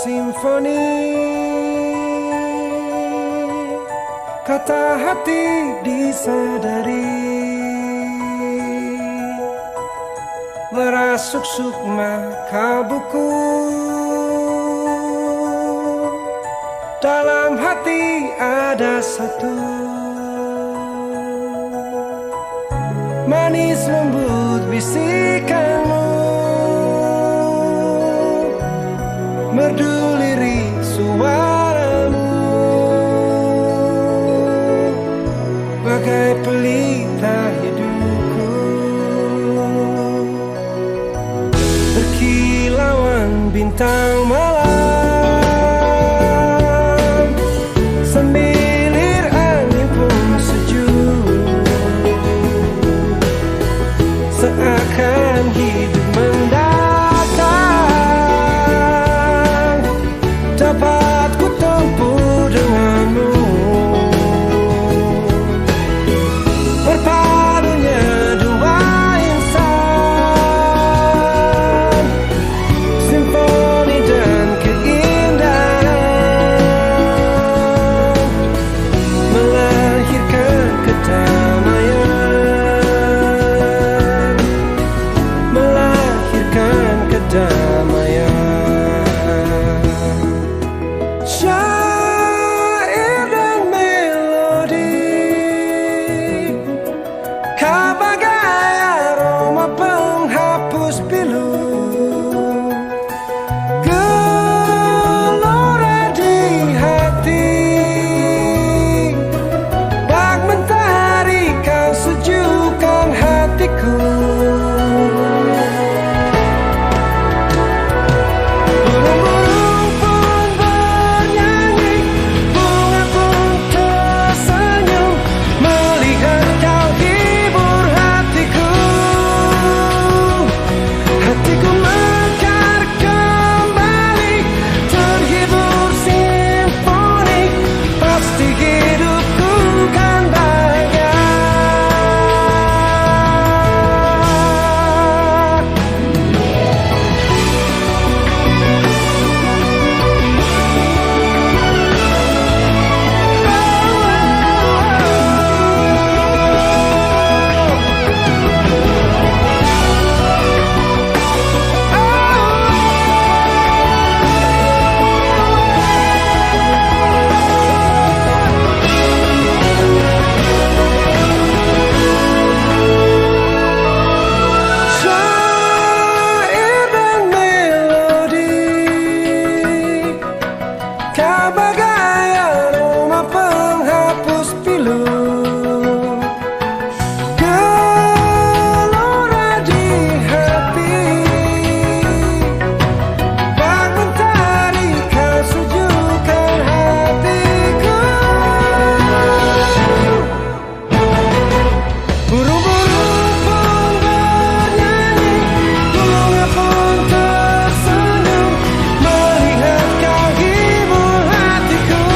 simfoni, kata hati disadari, merasuk sukma kalbuku. Dalam hati ada satu, manis lembut bisikanmu, merdu lirik suaramu, bagai pelita hidupku, berkilauan bintang malam, semilir angin pun sejuk, seakan hidup mendatang dapat ku tempuh denganmu. Berpadunya dua insan, simfoni dan keindahan, melahirkan kedamaian, melahirkan kedamaian. Syair dan melodi, kau bagai aroma penghapus pilu, gelora di hati, bak mentari kau sejukkan hatiku. Burung-burung pun bernyanyi, bunga pun tersenyum, melihat kau hibur hatiku. Hatiku mekar kembali, terhibur simfoni, pasti hidupku kan bahagia. Syair dan melodi, kau bagai aroma penghapus pilu, gelora di hati, bak mentari kau sejukkan hatiku. Burung-burung pun bernyanyi, bunga pun tersenyum, melihat kau hibur hatiku.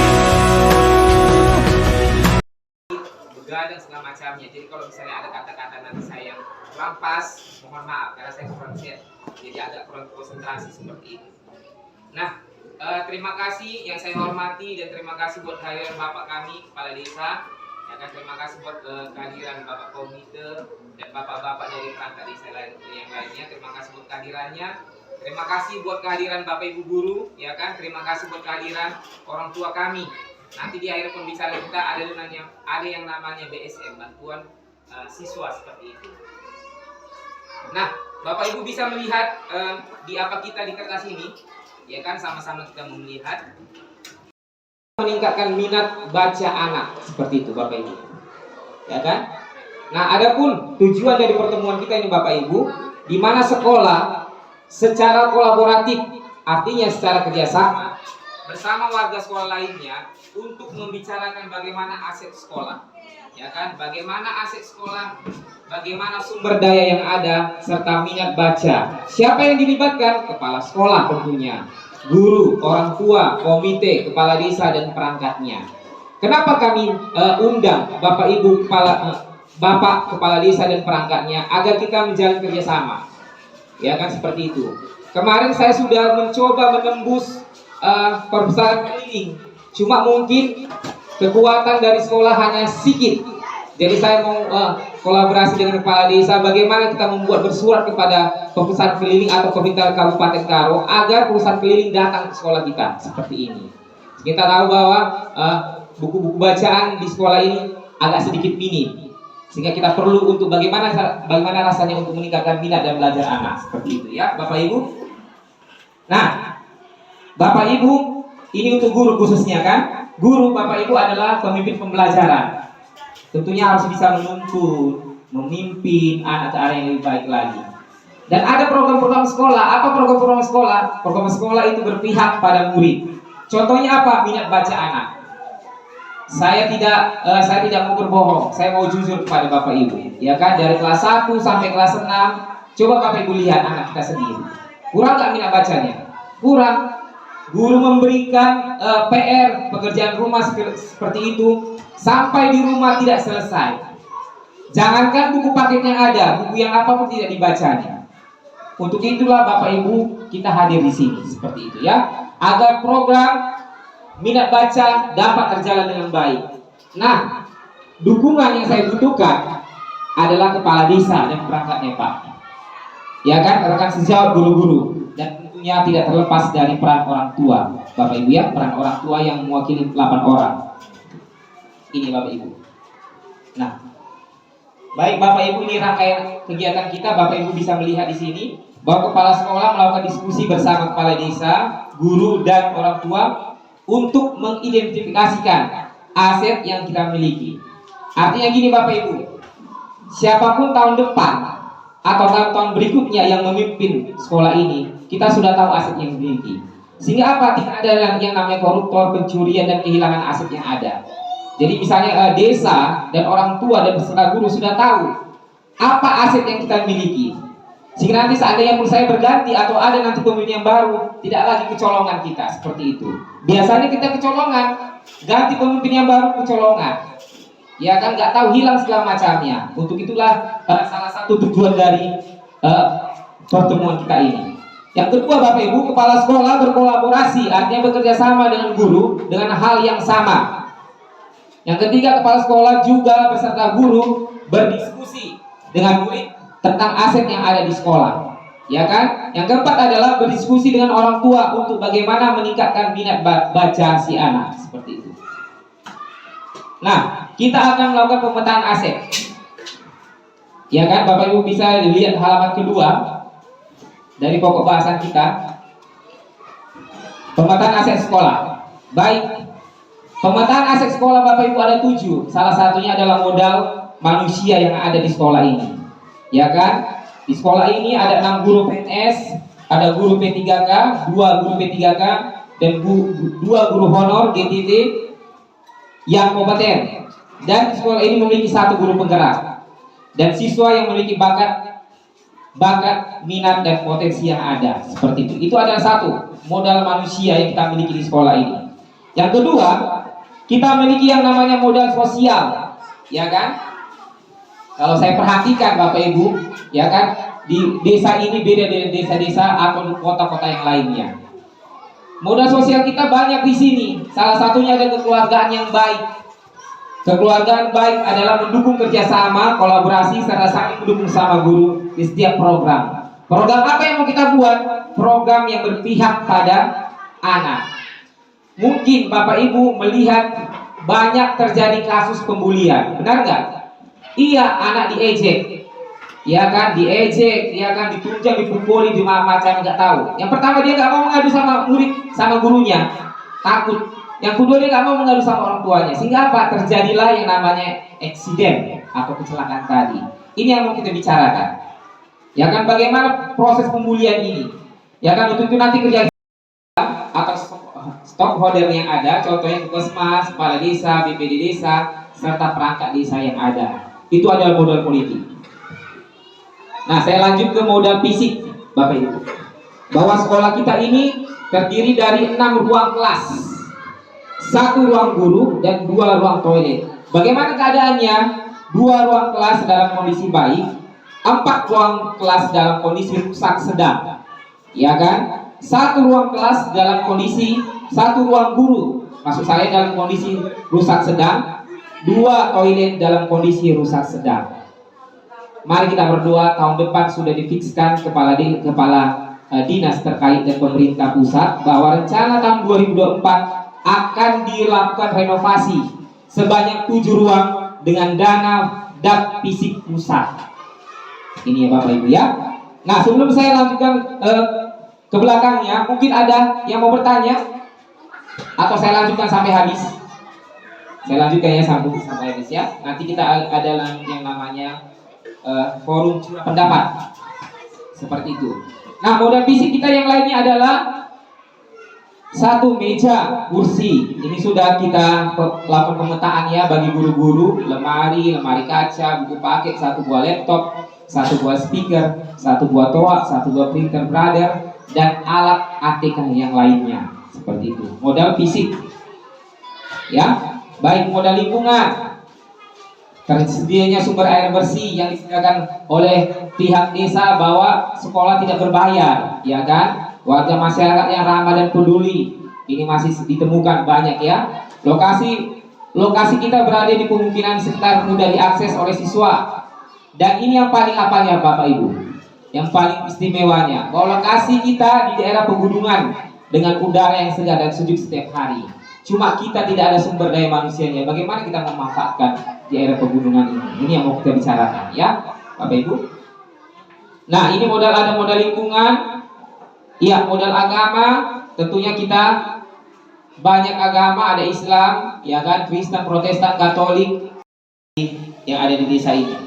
Begadang segala macamnya. Jadi kalau misalnya ada kata-kata nanti saya yang kurang pas, mohon maaf karena saya kurang set, jadi agak kurang konsentrasi seperti itu. Nah, terima kasih yang saya hormati dan terima kasih buat kehadiran Bapak kami Kepala Desa. Ya kan, terima kasih buat kehadiran Bapak Komite dan Bapak-bapak dari perangkat desa yang lainnya. Terima kasih buat kehadirannya. Terima kasih buat kehadiran Bapak Ibu guru, ya kan. Terima kasih buat kehadiran orang tua kami. Nanti di akhir pembicaraan kita ada yang namanya BSM, bantuan siswa seperti itu. Nah, Bapak Ibu bisa melihat di apa kita di kertas ini, ya kan, sama-sama kita melihat meningkatkan minat baca anak seperti itu, Bapak Ibu, ya kan? Nah, adapun tujuan dari pertemuan kita ini, Bapak Ibu, di mana sekolah secara kolaboratif, artinya secara kerjasama bersama warga sekolah lainnya untuk membicarakan bagaimana aset sekolah, ya kan? Bagaimana aset sekolah, bagaimana sumber daya yang ada, serta minat baca. Siapa yang dilibatkan? Kepala sekolah tentunya, guru, orang tua, komite, kepala desa dan perangkatnya. Kenapa kami undang Bapak Ibu Bapak Kepala Desa dan perangkatnya agar kita menjalin kerjasama, ya kan, seperti itu. Kemarin saya sudah mencoba menembus perpustakaan keliling. Cuma mungkin kekuatan dari sekolah hanya sedikit. Jadi saya mau kolaborasi dengan kepala desa bagaimana kita membuat bersurat kepada perpustakaan keliling atau pemerintah Kabupaten Karo agar perusahaan keliling datang ke sekolah kita seperti ini. Kita tahu bahwa buku-buku bacaan di sekolah ini agak sedikit minim, sehingga kita perlu untuk bagaimana rasanya untuk meningkatkan minat dan belajar anak seperti itu ya Bapak Ibu. Nah, Bapak Ibu ini untuk guru khususnya kan. Guru Bapak Ibu adalah pemimpin pembelajaran. Tentunya harus bisa menuntun, memimpin anak ke arah yang lebih baik lagi. Dan ada program-program sekolah. Apa program-program sekolah? Program sekolah itu berpihak pada murid. Contohnya apa? Minat baca anak. Saya tidak mau berbohong. Saya mau jujur kepada Bapak Ibu. Ya kan, dari kelas 1 sampai kelas 6, coba Bapak Ibu lihat anak kita sendiri. Kurang nggak minat bacanya? Kurang. Guru memberikan PR, pekerjaan rumah seperti itu, sampai di rumah tidak selesai. Jangankan buku paket yang ada, buku yang apapun tidak dibacanya. Untuk itulah Bapak Ibu kita hadir di sini seperti itu ya, agar program minat baca dapat terjalan dengan baik. Nah, dukungan yang saya butuhkan adalah kepala desa dan perangkatnya Pak. Ya kan, rekan sejawat guru-guru, dan tentunya tidak terlepas dari peran orang tua Bapak Ibu ya, peran orang tua yang mewakili 8 orang. Ini Bapak Ibu. Nah, baik Bapak Ibu, ini rangkaian kegiatan kita. Bapak Ibu bisa melihat di sini bahwa kepala sekolah melakukan diskusi bersama kepala desa, guru dan orang tua untuk mengidentifikasikan aset yang kita miliki. Artinya gini Bapak Ibu, siapapun tahun depan atau tahun-tahun berikutnya yang memimpin sekolah ini, kita sudah tahu aset yang dimiliki. Sehingga apa? Tidak ada yang namanya koruptor, pencurian dan kehilangan aset yang ada. Jadi misalnya desa dan orang tua dan peserta guru sudah tahu apa aset yang kita miliki. Sehingga nanti seandainya pun saya berganti atau ada nanti pemimpin yang baru, tidak lagi kecolongan kita seperti itu. Biasanya kita kecolongan, ganti pemimpin yang baru kecolongan. Ya kan, nggak tahu, hilang segala macamnya. Untuk itulah salah satu tujuan dari pertemuan kita ini. Yang kedua Bapak Ibu, kepala sekolah berkolaborasi, artinya bekerja sama dengan guru dengan hal yang sama. Yang ketiga, kepala sekolah juga beserta guru berdiskusi dengan murid tentang aset yang ada di sekolah. Ya kan? Yang keempat adalah berdiskusi dengan orang tua untuk bagaimana meningkatkan minat baca si anak seperti itu. Nah, kita akan melakukan pemetaan aset. Ya kan, Bapak Ibu bisa lihat halaman kedua dari pokok bahasan kita. Pemetaan aset sekolah. Baik, pemetaan aset sekolah Bapak Ibu ada 7. Salah satunya adalah modal manusia yang ada di sekolah ini. Ya kan? Di sekolah ini ada 6 guru PNS, ada guru P3K, 2 guru P3K, dan 2 guru honor GTT yang kompeten. Dan sekolah ini memiliki 1 guru penggerak dan siswa yang memiliki bakat, minat dan potensi yang ada seperti itu. Itu adalah 1 modal manusia yang kita miliki di sekolah ini. Yang kedua, kita memiliki yang namanya modal sosial, ya kan? Kalau saya perhatikan Bapak Ibu, ya kan, di desa ini beda dengan desa-desa atau kota-kota yang lainnya. Modal sosial kita banyak di sini. Salah satunya ada kekeluargaan yang baik. Kekeluargaan baik adalah mendukung kerjasama, kolaborasi, serta saling mendukung sama guru di setiap program. Program apa yang mau kita buat? Program yang berpihak pada anak. Mungkin Bapak Ibu melihat banyak terjadi kasus pembulian, benar nggak? Iya, anak diejek, ya kan, diejek, ya kan, ditunjang, dipukuli, macam nggak tahu. Yang pertama dia nggak mau mengadu sama murid, sama gurunya, takut. Yang kedua dia nggak mau mengadu sama orang tuanya, sehingga apa? Terjadilah yang namanya eksiden atau kecelakaan tadi. Ini yang mau kita bicarakan. Ya kan, bagaimana proses pembulian ini? Ya kan, untuk itu nanti kerja atau stockholder yang ada, contohnya Puskesmas, kepala desa, BPD desa, serta perangkat desa yang ada. Itu adalah modal politik. Nah, saya lanjut ke modal fisik, Bapak Ibu. Bahwa sekolah kita ini terdiri dari 6 ruang kelas, 1 ruang guru dan 2 ruang toilet. Bagaimana keadaannya? 2 ruang kelas dalam kondisi baik, 4 ruang kelas dalam kondisi rusak sedang, ya kan? satu ruang kelas dalam kondisi, satu ruang guru, maksud saya dalam kondisi rusak sedang, 2 toilet dalam kondisi rusak sedang. Mari kita berdoa tahun depan sudah difikskan kepala dinas terkait dan pemerintah pusat bahwa rencana tahun 2024 akan dilakukan renovasi sebanyak 7 ruang dengan dana DAP fisik pusat. Ini ya Bapak Ibu ya. Nah, sebelum saya lanjutkan ke belakangnya, mungkin ada yang mau bertanya atau saya lanjutkan sampai habis. Saya lanjutkan ya sampai habis ya. Nanti kita ada yang namanya forum pendapat seperti itu. Nah, modal fisik kita yang lainnya adalah 1 meja, kursi. Ini sudah kita lakukan pemetaan ya bagi guru-guru, lemari kaca, buku paket, 1 buah laptop, 1 buah speaker, 1 buah toa, 1 buah printer brother, dan alat ATK yang lainnya. Seperti itu. Modal fisik. Ya, baik modal lingkungan. Tersedianya sumber air bersih yang disediakan oleh pihak desa bahwa sekolah tidak berbayar, ya kan? Warga masyarakat yang ramah dan peduli ini masih ditemukan banyak ya. Lokasi kita berada di pemukiman sekitar mudah diakses oleh siswa. Dan ini yang paling apanya Bapak Ibu, yang paling istimewanya, bahwa lokasi kita di daerah pegunungan dengan udara yang segar dan sejuk setiap hari. Cuma kita tidak ada sumber daya manusianya. Bagaimana kita memanfaatkan di daerah pegunungan ini? Ini yang mau kita bicarakan ya Bapak Ibu. Nah, ini ada modal lingkungan. Iya, modal agama. Tentunya kita banyak agama, ada Islam, ya kan, Kristen, Protestan, Katolik yang ada di desa ini.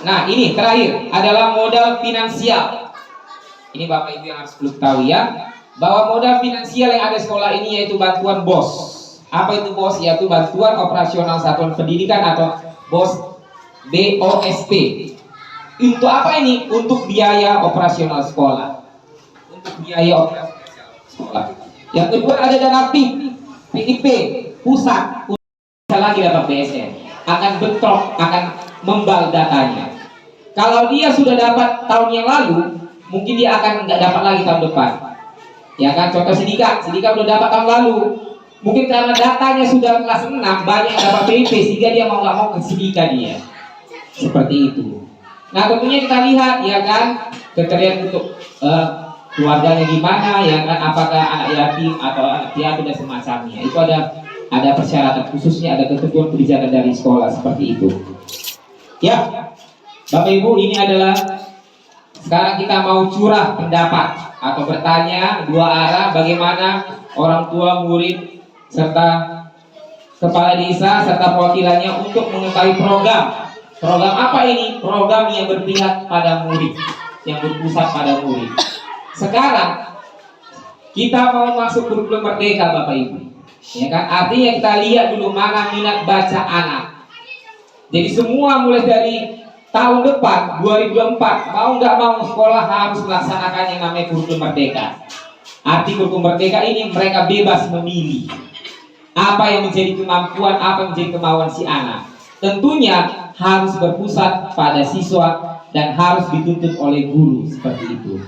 Nah, ini terakhir adalah modal finansial. Ini Bapak Ibu yang harus perlu tahu ya, bahwa modal finansial yang ada di sekolah ini yaitu bantuan BOS. Apa itu BOS? Yaitu bantuan operasional satuan pendidikan atau BOS, BOSP. Untuk apa ini? Untuk biaya operasional sekolah. Untuk biaya operasional sekolah. Yang kedua ada dana PIP pusat. Bisa lagi dapat BSN. Akan bentrok, akan membal datanya. Kalau dia sudah dapat tahun yang lalu, mungkin dia akan nggak dapat lagi tahun depan. Ya kan, contoh Sidika udah dapat tahun lalu. Mungkin karena datanya sudah kelas 6, banyak yang dapat PIP sehingga dia mau nggak mau ke Sidika dia. Seperti itu. Nah, tentunya kita lihat ya kan, kriteria untuk keluarganya gimana ya kan, apakah anak yatim atau anak piatu dan semacamnya. Itu ada persyaratan khususnya, ada ketentuan kebijakan dari sekolah seperti itu. Ya, Bapak Ibu, ini adalah sekarang kita mau curah pendapat atau bertanya 2 arah, bagaimana orang tua, murid, serta kepala desa, serta perwakilannya untuk mengetahui program. Program apa ini? Program yang berpihak pada murid, yang berpusat pada murid. Sekarang kita mau masuk kurikulum merdeka Bapak Ibu, ya kan? Artinya kita lihat dulu mana minat baca anak. Jadi semua mulai dari tahun depan 2024 mau nggak mau sekolah harus melaksanakan yang namanya kurikulum merdeka. Arti kurikulum merdeka ini mereka bebas memilih apa yang menjadi kemampuan, apa yang menjadi kemauan si anak. Tentunya harus berpusat pada siswa dan harus dituntut oleh guru seperti itu.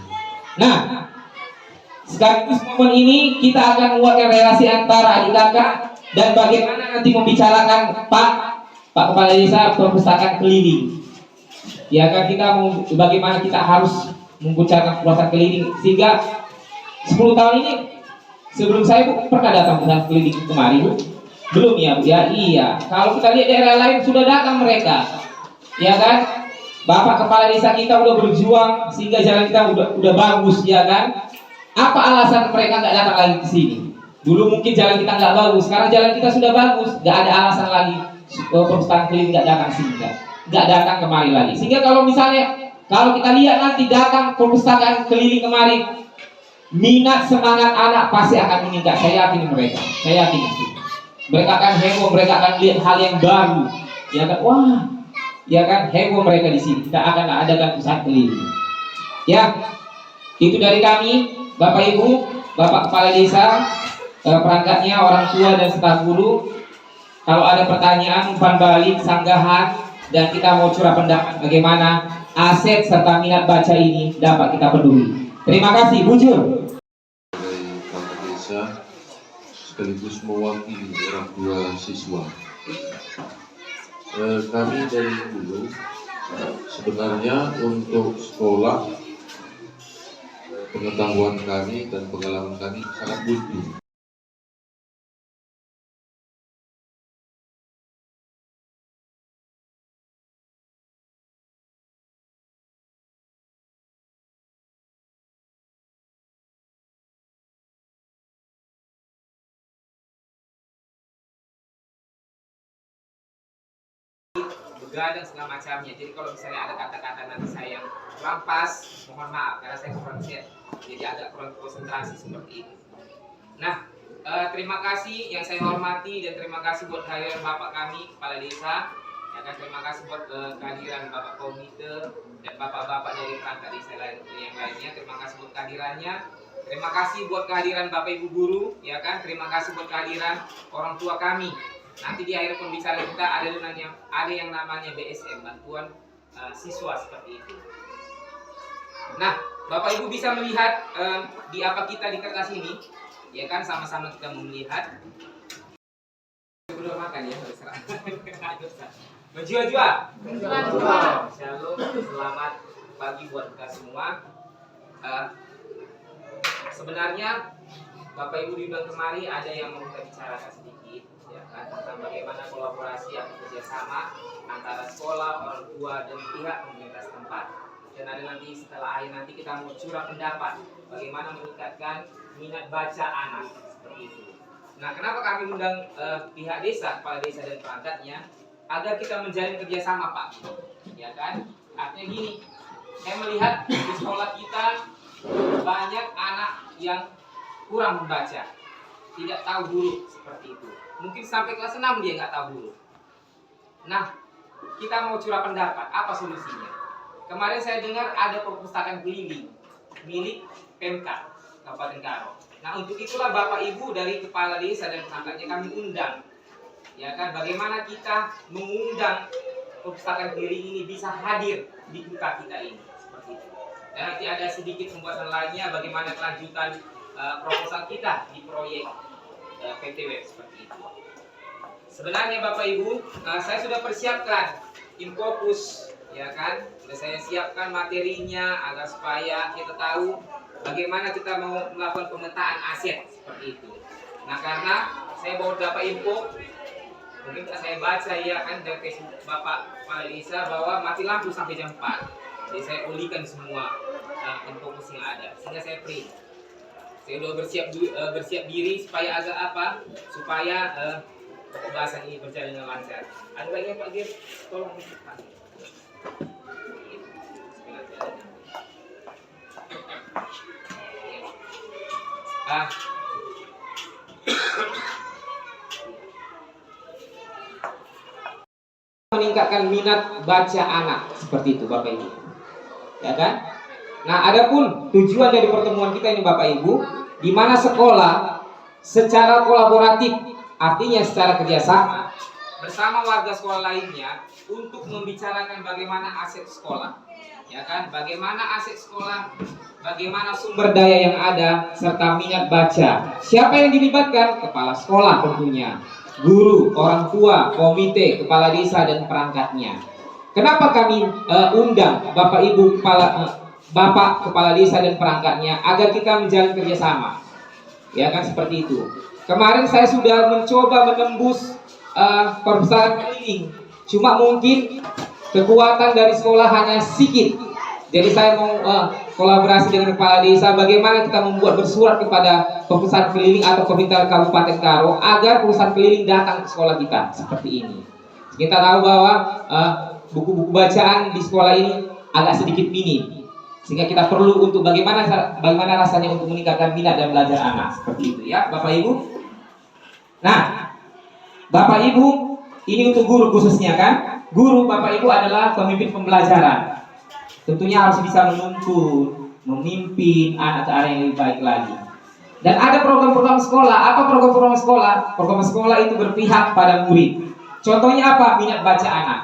Nah, sekaligus momen ini kita akan membuatkan relasi antara adik kakak dan bagaimana nanti membicarakan Pak Kepala Desa perpustakaan keliling. Ya kan, kita mau bagaimana kita harus membicarakan perpustakaan keliling sehingga 10 tahun ini sebelum saya pernah datang perpustakaan keliling kemarin Bu. Belum ya Bu ya? Iya. Kalau kita lihat daerah lain sudah datang mereka. Ya kan? Bapak Kepala Desa kita udah berjuang sehingga jalan kita udah bagus ya kan? Apa alasan mereka nggak datang lagi ke sini? Dulu mungkin jalan kita nggak bagus, sekarang jalan kita sudah bagus, nggak ada alasan lagi perpustakaan keliling nggak datang sini, nggak datang kemari lagi. Sehingga kalau kita lihat nanti datang perpustakaan keliling kemari, minat semangat anak pasti akan meningkat. Saya yakin itu. Mereka akan heboh, mereka akan lihat hal yang baru, ya kan? Wah, ya kan, heboh mereka di sini. Kita akan adakan pusat keliling. Ya, itu dari kami, Bapak Ibu, Bapak Kepala Desa, perangkatnya, orang tua dan staf guru. Kalau ada pertanyaan, umpan balik, sanggahan, dan kita mau curah pendapat bagaimana aset serta minat baca ini dapat kita peduli. Terima kasih, bujur. sekaligus mewakili orang tua siswa. Kami dari dulu sebenarnya untuk sekolah, pengetahuan kami dan pengalaman kami sangat buntu. Begadang segala macamnya. Jadi kalau misalnya ada kata-kata nanti saya yang kurang pas, mohon maaf karena saya kurang set. Jadi agak kurang konsentrasi seperti itu. Nah, terima kasih yang saya hormati dan terima kasih buat kehadiran Bapak kami, Kepala Desa. Ya kan, terima kasih buat kehadiran Bapak Komite dan Bapak-Bapak dari perangkat desa yang lainnya. Terima kasih buat kehadirannya. Terima kasih buat kehadiran Bapak Ibu Guru, ya kan. Terima kasih buat kehadiran orang tua kami. Nanti di akhir pembicaraan kita ada yang namanya BSM, bantuan siswa seperti itu. Nah, Bapak Ibu bisa melihat di apa kita di kertas ini, ya kan, sama-sama kita melihat. Belum makan ya, Berjua-jua. Shalom, selamat pagi buat kita semua. Sebenarnya Bapak Ibu diundang kemari ada yang mau kita bicarakan sedikit, ya kan, tentang bagaimana kolaborasi atau kerjasama antara sekolah, orang tua dan pihak pemerintah setempat. Dan ada nanti setelah akhir nanti kita mau curah pendapat bagaimana meningkatkan minat baca anak seperti itu. Nah, kenapa kami undang pihak desa, kepala desa dan perangkatnya agar kita menjalin kerjasama, Pak, ya kan? Artinya gini, saya melihat di sekolah kita banyak anak yang kurang membaca, tidak tahu huruf seperti itu. Mungkin sampai kelas 6 dia nggak tahu huruf. Nah, kita mau curah pendapat, apa solusinya? Kemarin saya dengar ada perpustakaan keliling milik Pemkab Kabupaten Karo. Nah, untuk itulah Bapak Ibu dari kepala desa dan perangkatnya kami undang. Ya kan, bagaimana kita mengundang perpustakaan keliling ini bisa hadir di kota kita ini seperti itu. Dan nanti ada sedikit pembahasan lainnya bagaimana kelanjutan proposal kita di proyek PTW seperti itu. Sebenarnya Bapak Ibu, saya sudah persiapkan Infokus, ya kan? Sudah saya siapkan materinya agar supaya kita tahu bagaimana kita mau melakukan pemetaan aset seperti itu. Nah, karena saya bawa beberapa info, mungkin saya baca ya kan dari Facebook Bapak Kepala Desa bahwa mati lampu sampai jam 4. Jadi saya ulikan semua Infokus yang ada sehingga saya print. Saya sudah bersiap diri supaya agak apa? Supaya pembahasan ini berjalan dengan lancar. Ada lagi Pak Gir? Tolong Pak. Meningkatkan minat baca anak seperti itu Bapak Ibu, ya kan? Nah, adapun tujuan dari pertemuan kita ini Bapak Ibu, di mana sekolah secara kolaboratif, artinya secara kerjasama bersama warga sekolah lainnya untuk membicarakan bagaimana aset sekolah, ya kan? Bagaimana aset sekolah, bagaimana sumber daya yang ada, serta minat baca. Siapa yang dilibatkan? Kepala sekolah tentunya, guru, orang tua, komite, kepala desa dan perangkatnya. Kenapa kami undang Bapak Ibu Bapak Kepala Desa dan perangkatnya agar kita menjalin kerjasama, ya kan, seperti itu. Kemarin saya sudah mencoba menembus perpustakaan keliling, cuma mungkin kekuatan dari sekolah hanya sedikit. Jadi saya mau kolaborasi dengan Kepala Desa bagaimana kita membuat bersurat kepada perpustakaan keliling atau pemerintah Kabupaten Karo agar perpustakaan keliling datang ke sekolah kita seperti ini. Kita tahu bahwa buku-buku bacaan di sekolah ini agak sedikit minim, sehingga kita perlu untuk bagaimana rasanya untuk meningkatkan minat dan belajar anak seperti itu ya Bapak Ibu. Nah, Bapak Ibu ini untuk guru khususnya kan. Guru Bapak Ibu adalah pemimpin pembelajaran. Tentunya harus bisa menuntun, memimpin anak ke arah yang lebih baik lagi. Dan ada program-program sekolah. Apa program-program sekolah? Program sekolah itu berpihak pada murid. Contohnya apa? Minat baca anak.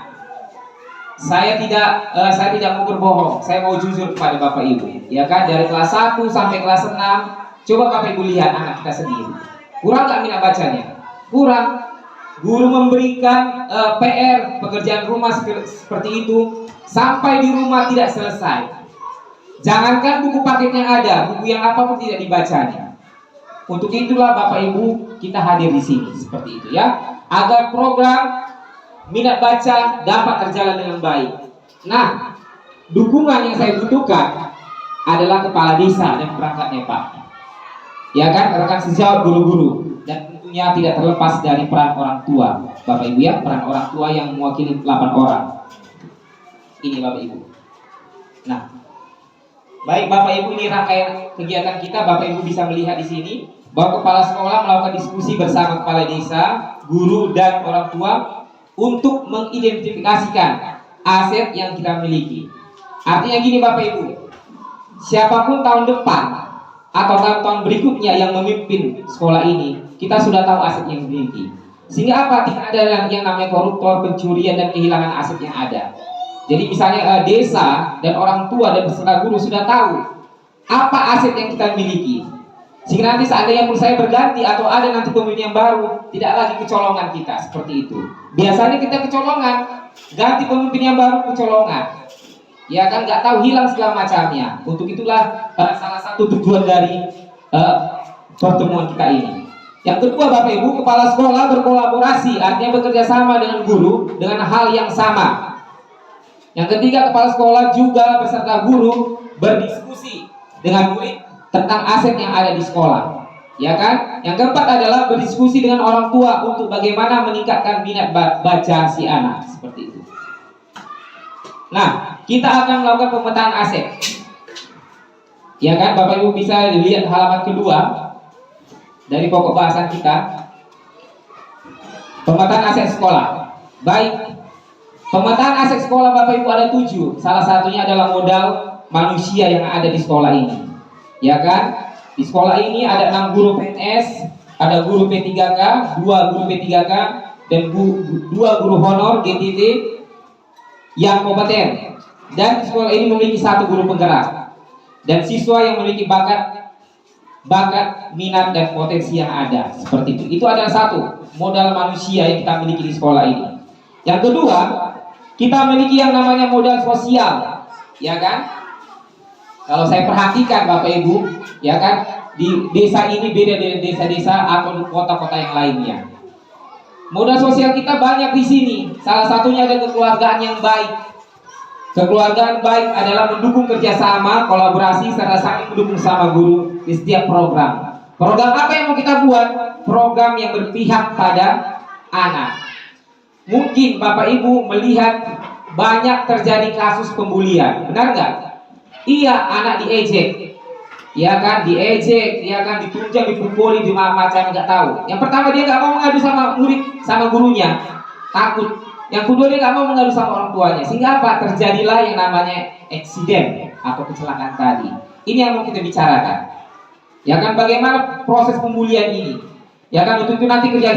Saya tidak mau berbohong, saya mau jujur kepada Bapak Ibu, ya kan, dari kelas 1 sampai kelas 6, coba Bapak Ibu lihat anak kita sendiri. Kurang nggak minat bacanya? Kurang. Guru memberikan PR, pekerjaan rumah seperti itu, sampai di rumah tidak selesai. Jangankan buku paket yang ada, buku yang apapun tidak dibacanya. Untuk itulah Bapak Ibu kita hadir di sini seperti itu ya, agar program minat baca dapat terjalan dengan baik. Nah, dukungan yang saya butuhkan adalah kepala desa dan perangkatnya Pak. Ya kan, rekan sejawat guru-guru, dan tentunya tidak terlepas dari peran orang tua Bapak Ibu ya, peran orang tua yang mewakili 8 orang. Ini Bapak Ibu. Nah, baik Bapak Ibu, ini rangkaian kegiatan kita. Bapak Ibu bisa melihat di sini bahwa kepala sekolah melakukan diskusi bersama kepala desa, guru dan orang tua untuk mengidentifikasikan aset yang kita miliki. Artinya gini Bapak Ibu, siapapun tahun depan atau tahun-tahun berikutnya yang memimpin sekolah ini, kita sudah tahu aset yang dimiliki. Sehingga apa? Tidak ada yang namanya koruptor, pencurian dan kehilangan aset yang ada. Jadi misalnya desa dan orang tua dan peserta guru sudah tahu apa aset yang kita miliki. Sehingga nanti seandainya menurut saya berganti atau ada nanti pemimpin yang baru, tidak lagi kecolongan kita seperti itu. Biasanya kita kecolongan, ganti pemimpin yang baru kecolongan. Ya kan, nggak tahu, hilang segala macamnya. Untuk itulah salah satu tujuan dari pertemuan kita ini. Yang kedua Bapak Ibu, kepala sekolah berkolaborasi, artinya bekerja sama dengan guru dengan hal yang sama. Yang ketiga, kepala sekolah juga beserta guru berdiskusi dengan murid tentang aset yang ada di sekolah. Ya kan? Yang keempat adalah berdiskusi dengan orang tua untuk bagaimana meningkatkan minat baca si anak, seperti itu. Nah, kita akan melakukan pemetaan aset. Ya kan, Bapak Ibu bisa dilihat halaman kedua dari pokok bahasan kita. Pemetaan aset sekolah. Baik, pemetaan aset sekolah Bapak Ibu ada 7. Salah satunya adalah modal manusia yang ada di sekolah ini. Ya kan? Di sekolah ini ada 6 guru PNS, ada guru P3K, 2 guru P3K, dan 2 guru honor GTT yang kompeten. Dan sekolah ini memiliki 1 guru penggerak dan siswa yang memiliki bakat, minat dan potensi yang ada. Seperti itu. Itu adalah 1 modal manusia yang kita miliki di sekolah ini. Yang kedua, kita memiliki yang namanya modal sosial. Ya kan? Kalau saya perhatikan Bapak Ibu, ya kan, di desa ini beda dari desa-desa atau kota-kota yang lainnya. Modal sosial kita banyak di sini. Salah satunya ada kekeluargaan yang baik. Kekeluargaan baik adalah mendukung kerjasama, kolaborasi, serta saling mendukung sama guru di setiap program. Program apa yang mau kita buat? Program yang berpihak pada anak. Mungkin Bapak Ibu melihat banyak terjadi kasus pembulian, benar nggak? Iya, anak diejek, ya kan, diejek, ya kan, ditunjang, dipukuli, macam nggak tahu. Yang pertama dia nggak mau mengadu sama murid, sama gurunya, takut. Yang kedua dia nggak mau mengadu sama orang tuanya, sehingga apa? Terjadilah yang namanya eksiden atau kecelakaan tadi. Ini yang mau kita bicarakan. Ya kan, bagaimana proses pembulian ini? Ya kan, untuk itu nanti kerja